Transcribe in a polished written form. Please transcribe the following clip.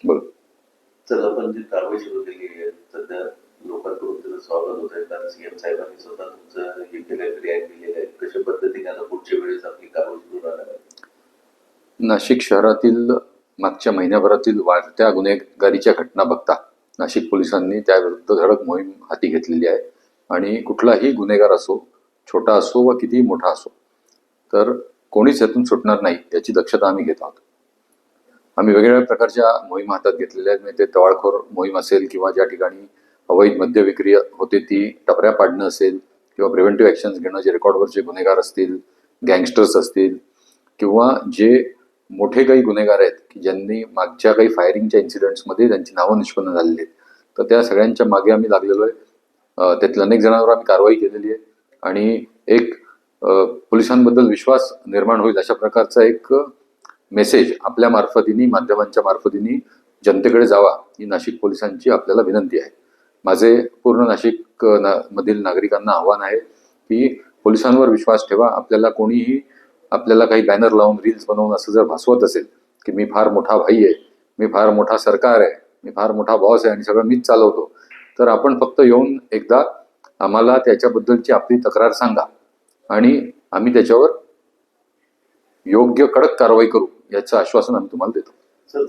बोल. तर आपण जी कारवाई सुरू केली आहे सध्या लोकांकडून त्याचं स्वागत होत आहे, कारण सीएम साहेबांनी स्वतः तुमचं हे केलं, रिॲक्ट केलेलं आहे. कशा पद्धतीने आता पुढच्या वेळेस आपली कारवाई सुरू राहणार आहे? नाशिक शहरातील मागच्या महिन्याभरातील वाढत्या गुन्हेगारीच्या घटना बघता नाशिक पोलिसांनी त्याविरुद्ध धडक मोहीम हाती घेतलेली आहे. आणि कुठलाही गुन्हेगार असो, छोटा असो व कितीही मोठा असो, तर कोणीच यातून सुटणार नाही याची दक्षता आम्ही घेत आहोत. आम्ही वेगवेगळ्या प्रकारच्या मोहीम हातात घेतलेल्या आहेत. म्हणजे ते टवाळखोर मोहीम असेल किंवा ज्या ठिकाणी अवैध मद्य विक्री होते ती टपऱ्या पाडणं असेल, किंवा प्रिव्हेंटिव्ह ॲक्शन्स घेणं, जे रेकॉर्डवरचे गुन्हेगार असतील, गँगस्टर्स असतील, किंवा जे मोठे काही गुन्हेगार आहेत की ज्यांनी मागच्या काही फायरिंगच्या इन्सिडेंट्समध्ये त्यांची नावं निष्पन्न झालेली आहेत, तर त्या सगळ्यांच्या मागे आम्ही लागलेलो आहे. त्यातील अनेक जणांवर आम्ही कारवाई केलेली आहे. आणि एक पोलिसांबद्दल विश्वास निर्माण होईल अशा प्रकारचा एक मेसेज आपल्या मार्फतीने, माध्यमांच्या मार्फतीने जनतेकडे जावा, ही नाशिक पोलिसांची आपल्याला विनंती आहे. माझे पूर्ण नाशिक मधील नागरिकांना आव्हान आहे की पोलिसांवर विश्वास ठेवा. आपल्याला कोणीही आपल्याला काही बॅनर लावून, रील्स बनवून असं जर भासवत असेल की मी फार मोठा भाई आहे, मी फार मोठा सरकार आहे, मी फार मोठा बॉस आहे आणि सगळं मीच चालवतो, तर आपण फक्त येऊन एकदा आम्हाला त्याच्याबद्दलची आपली तक्रार सांगा आणि आम्ही त्याच्यावर योग्य कडक कारवाई करू याचं आश्वासन आम्ही तुम्हाला देतो. सर,